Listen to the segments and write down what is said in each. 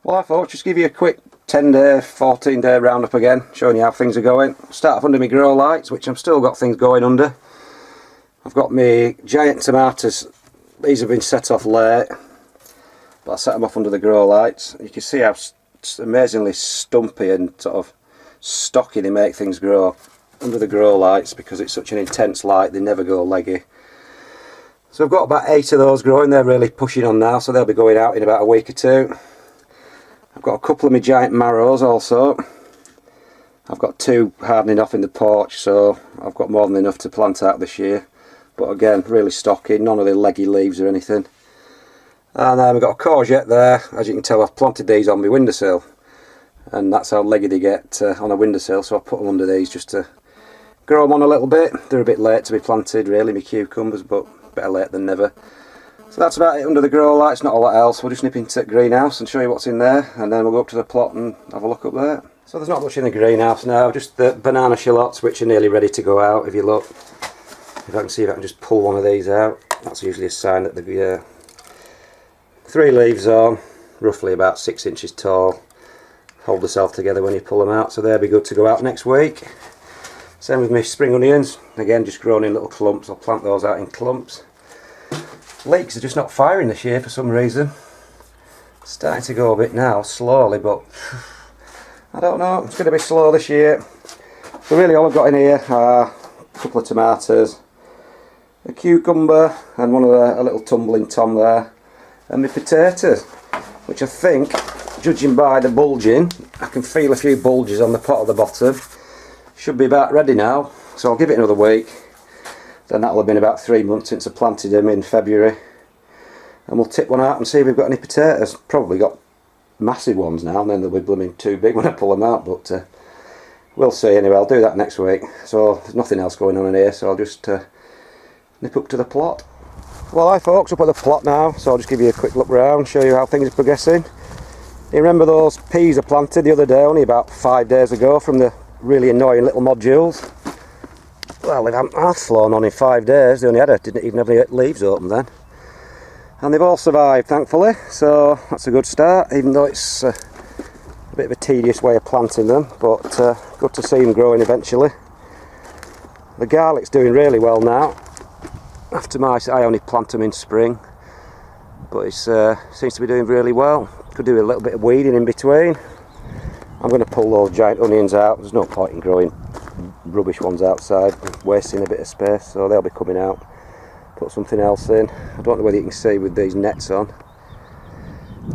Well, I thought just give you a quick 10-day, 14-day roundup again, showing you how things are going. Start off under my grow lights, which I've still got things going under. I've got my giant tomatoes. These have been set off late, but I set them off under the grow lights. You can see how amazingly stumpy and sort of stocky they make things grow under the grow lights, because it's such an intense light. They never go leggy. So I've got about 8 of those growing. They're really pushing on now, so they'll be going out in about a week or two. I've got a couple of my giant marrows also. I've got 2 hardening off in the porch, so I've got more than enough to plant out this year. But again, really stocky, none of the leggy leaves or anything. And then we've got a courgette there. As you can tell, I've planted these on my windowsill, and that's how leggy they get on a windowsill, so I'll put them under these just to grow them on a little bit. They're a bit late to be planted really, my cucumbers, but better late than never. So that's about it under the grow lights, not a lot else. We'll just nip into the greenhouse and show you what's in there, and then we'll go up to the plot and have a look up there. So there's not much in the greenhouse now, just the banana shallots, which are nearly ready to go out. If you look, if I can see if I can just pull one of these out, that's usually a sign that the 3 leaves on, roughly about 6 inches tall, hold themselves together when you pull them out, so they'll be good to go out next week. Same with my spring onions, again just grown in little clumps. I'll plant those out in clumps. Leeks are just not firing this year for some reason. Starting to go a bit now, slowly, but I don't know, it's going to be slow this year. So really all I've got in here are a couple of tomatoes, a cucumber, and a little tumbling tom there, and my potatoes, which I think, judging by the bulging, I can feel a few bulges on the pot at the bottom. Should be about ready now, so I'll give it another week. Then that'll have been about 3 months since I planted them in February, and we'll tip one out and see if we've got any potatoes. Probably got massive ones now, and then they'll be blooming too big when I pull them out, but we'll see anyway. I'll do that next week. So there's nothing else going on in here, so I'll just nip up to the plot. Well, hi folks, up at the plot now, so I'll just give you a quick look round, show you how things are progressing. You remember those peas I planted the other day, only about 5 days ago, from the really annoying little modules? Well, they haven't half flown on in 5 days. They only didn't even have any leaves open then. And they've all survived, thankfully, so that's a good start, even though it's a bit of a tedious way of planting them, but good to see them growing eventually. The garlic's doing really well now. I only plant them in spring, but it seems to be doing really well. Could do a little bit of weeding in between. I'm going to pull those giant onions out. There's no point in growing rubbish ones outside, wasting a bit of space, so they'll be coming out. Put something else in. I don't know whether you can see with these nets on.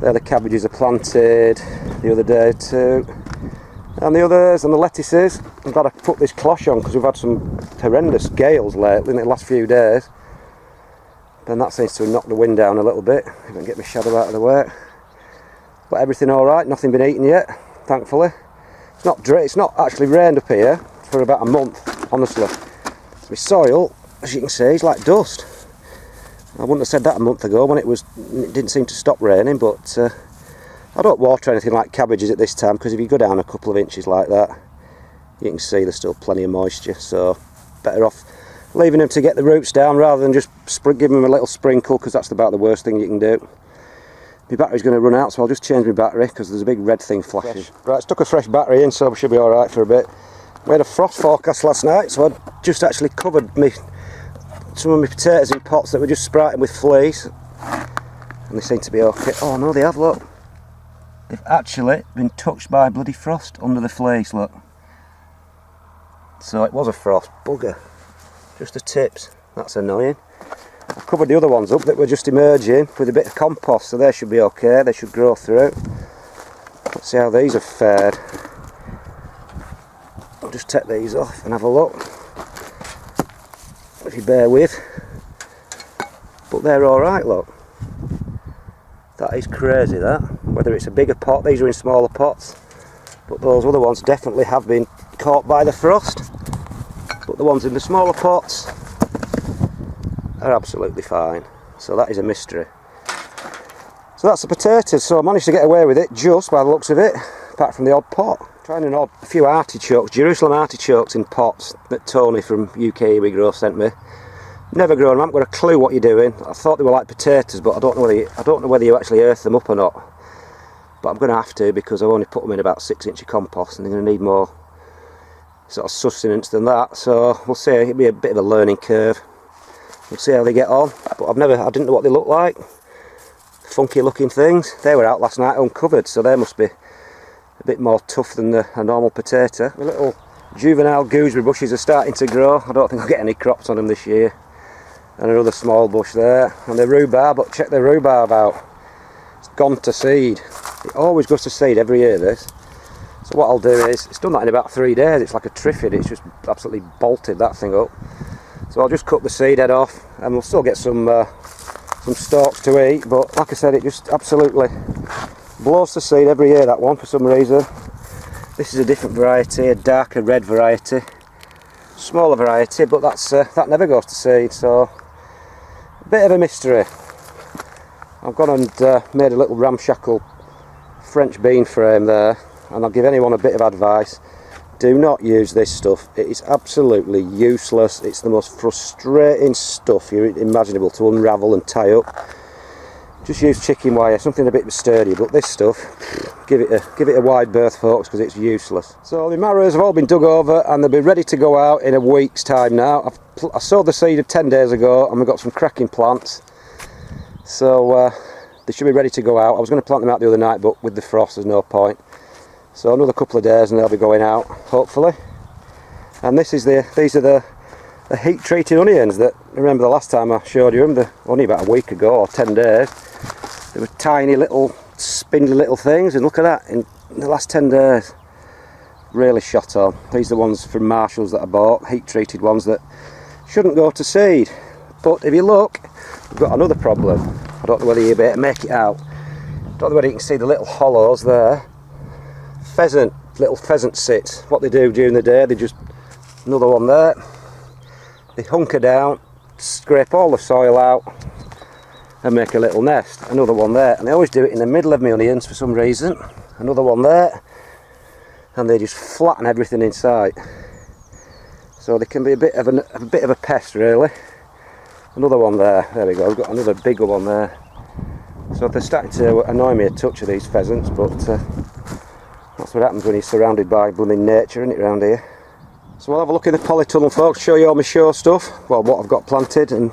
There the cabbages are planted the other day too, and the others, and the lettuces. I'm glad I put this cloche on because we've had some horrendous gales lately in the last few days. Then that seems to have knocked the wind down a little bit. If I can get my shadow out of the way. But everything alright, nothing been eaten yet, thankfully. It's not actually rained up here for about a month, honestly. My soil, as you can see, is like dust. I wouldn't have said that a month ago when it didn't seem to stop raining, but I don't water anything like cabbages at this time, because if you go down a couple of inches like that, you can see there's still plenty of moisture, so better off leaving them to get the roots down rather than just give them a little sprinkle, because that's about the worst thing you can do. My battery's going to run out, so I'll just change my battery because there's a big red thing flashing. Right, stuck a fresh battery in, so we should be alright for a bit. We had a frost forecast last night, so I just actually covered some of my potatoes in pots that were just sprouting with fleas, and they seem to be okay. Oh no, they have, look. They've actually been touched by bloody frost under the fleas, look. So it was a frost, bugger. Just the tips, that's annoying. I covered the other ones up that were just emerging with a bit of compost, so they should be okay, they should grow through. Let's see how these have fared. I'll just take these off and have a look, if you bear with. But they're alright, look. That is crazy, that. Whether it's a bigger pot, these are in smaller pots, but those other ones definitely have been caught by the frost. But the ones in the smaller pots are absolutely fine, so that is a mystery. So that's the potatoes. So I managed to get away with it just by the looks of it, apart from the odd pot. Trying a few artichokes, Jerusalem artichokes in pots that Tony from UK We Grow sent me. Never grown them, I haven't got a clue what you're doing. I thought they were like potatoes, but I don't know whether you actually earth them up or not. but I'm going to have to, because I've only put them in about 6-inch of compost and they're going to need more sort of sustenance than that. So we'll see. It'll be a bit of a learning curve. We'll see how they get on. But I didn't know what they look like. Funky looking things. They were out last night uncovered, so they must be a bit more tough than a normal potato. The little juvenile gooseberry bushes are starting to grow. I don't think I'll get any crops on them this year. And another small bush there. And the rhubarb, but check the rhubarb out. It's gone to seed. It always goes to seed every year, this. So what I'll do is, it's done that in about 3 days. It's like a triffid. It's just absolutely bolted that thing up. So I'll just cut the seed head off, and we'll still get some stalks to eat. But like I said, it just absolutely blows the seed every year, that one, for some reason. This is a different variety, a darker red variety, smaller variety, but that never goes to seed. So a bit of a mystery. I've gone and made a little ramshackle French bean frame there, and I'll give anyone a bit of advice. Do not use this stuff. It is absolutely useless. It's the most frustrating stuff imaginable to unravel and tie up. Just use chicken wire, something a bit sturdy, but this stuff, give it a wide berth, folks, because it's useless. So the marrows have all been dug over and they'll be ready to go out in a week's time now. I sowed the seed 10 days ago and we've got some cracking plants. So they should be ready to go out. I was going to plant them out the other night, but with the frost there's no point. So another couple of days and they'll be going out, hopefully. And these are the heat treated onions that, remember the last time I showed you them, only about a week ago or 10 days. They were tiny little spindly little things, and look at that, in the last 10 days really shot on. These are the ones from Marshall's that I bought, heat treated ones that shouldn't go to seed. But if you look, we've got another problem. I don't know whether you'll be able to make it out. Don't know whether you can see the little hollows there. Little pheasant sits. What they do during the day, they just, another one there, they hunker down, scrape all the soil out and make a little nest. Another one there, and they always do it in the middle of my onions for some reason. Another one there, and they just flatten everything in sight. So they can be a bit of a pest, really. Another one there. There we go. We've got another bigger one there. So they're starting to annoy me a touch of these pheasants, but that's what happens when you're surrounded by blooming nature, isn't it, around here? So we'll have a look in the polytunnel, folks, show you all my show stuff, well, what I've got planted, and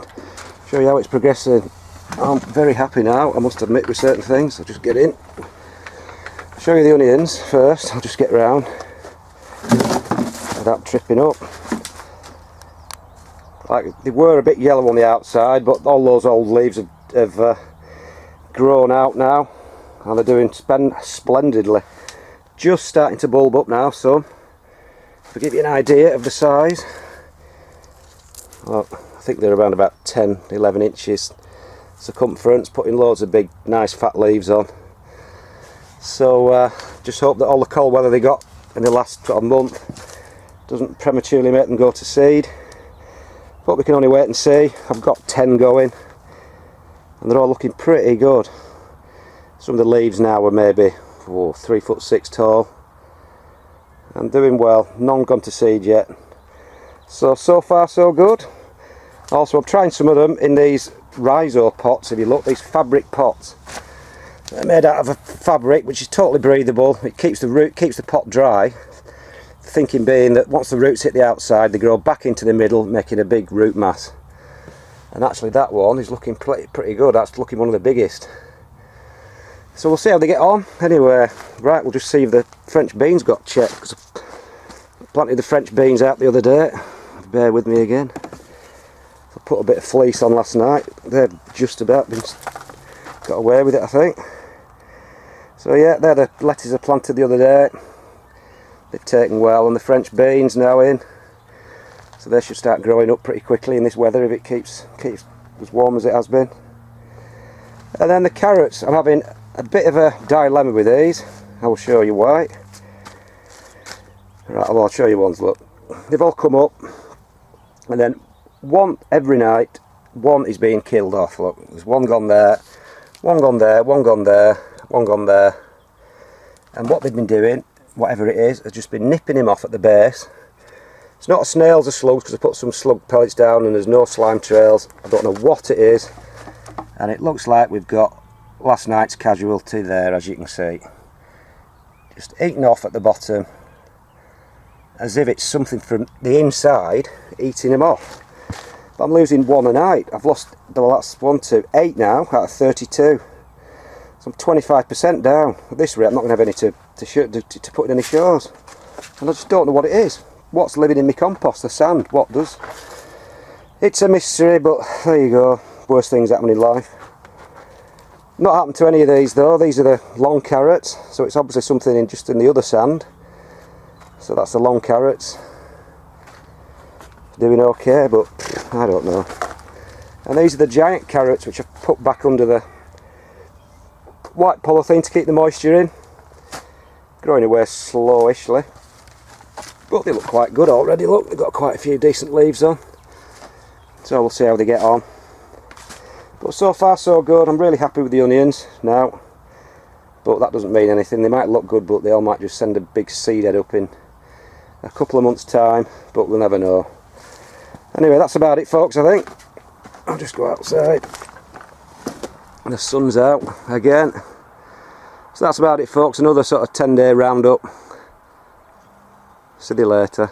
show you how it's progressing. I'm very happy now, I must admit, with certain things. I'll just get in. I'll show you the onions first. I'll just get round without tripping up. Like, they were a bit yellow on the outside, but all those old leaves have grown out now, and they're doing splendidly. Just starting to bulb up now, so to give you an idea of the size, well, I think they're around about 10-11 inches circumference, putting loads of big nice fat leaves on. So just hope that all the cold weather they got in the last sort of month doesn't prematurely make them go to seed, but we can only wait and see. I've got 10 going and they're all looking pretty good. Some of the leaves now are maybe 3'6" tall. I'm doing well, none gone to seed yet. So far so good. Also I'm trying some of them in these rhizo pots. If you look, these fabric pots. They're made out of a fabric which is totally breathable. It keeps the pot dry. Thinking being that once the roots hit the outside, they grow back into the middle, making a big root mass. And actually that one is looking pretty good. That's looking one of the biggest. So we'll see how they get on. Anyway, right, we'll just see if the French beans got checked, because I planted the French beans out the other day. Bear with me again. I put a bit of fleece on last night. They've just about got away with it, I think. So yeah, they're the lettuce I planted the other day. They've taken well, and the French beans now in. So they should start growing up pretty quickly in this weather if it keeps as warm as it has been. And then the carrots, I'm having a bit of a dilemma with these. I will show you why. Right, I'll show you ones, look. They've all come up, and then one every night, one is being killed off. Look, there's one gone there, one gone there, one gone there, one gone there. And what they've been doing, whatever it is, has just been nipping him off at the base. It's not snails or slugs, because I put some slug pellets down and there's no slime trails. I don't know what it is. And it looks like we've got last night's casualty there, as you can see. just eating off at the bottom, as if it's something from the inside eating them off. But I'm losing 1 a night. I've lost, well, that's 1, 2, 8 now out of 32. So I'm 25% down. At this rate, I'm not going to have any to put in any shows. And I just don't know what it is. What's living in my compost? The sand. What does? It's a mystery, but there you go. Worst things happen in life. Not happened to any of these though. These are the long carrots, so it's obviously something just in the other sand. So that's the long carrots. Doing okay, but I don't know. And these are the giant carrots, which I've put back under the white polythene to keep the moisture in. Growing away slowishly, but they look quite good already. Look, they've got quite a few decent leaves on, so we'll see how they get on. But so far so good. I'm really happy with the onions now, but that doesn't mean anything. They might look good, but they all might just send a big seed head up in a couple of months time, but we'll never know. Anyway, that's about it folks, I think. I'll just go outside. The sun's out again. So that's about it folks, another sort of 10-day roundup. See you later.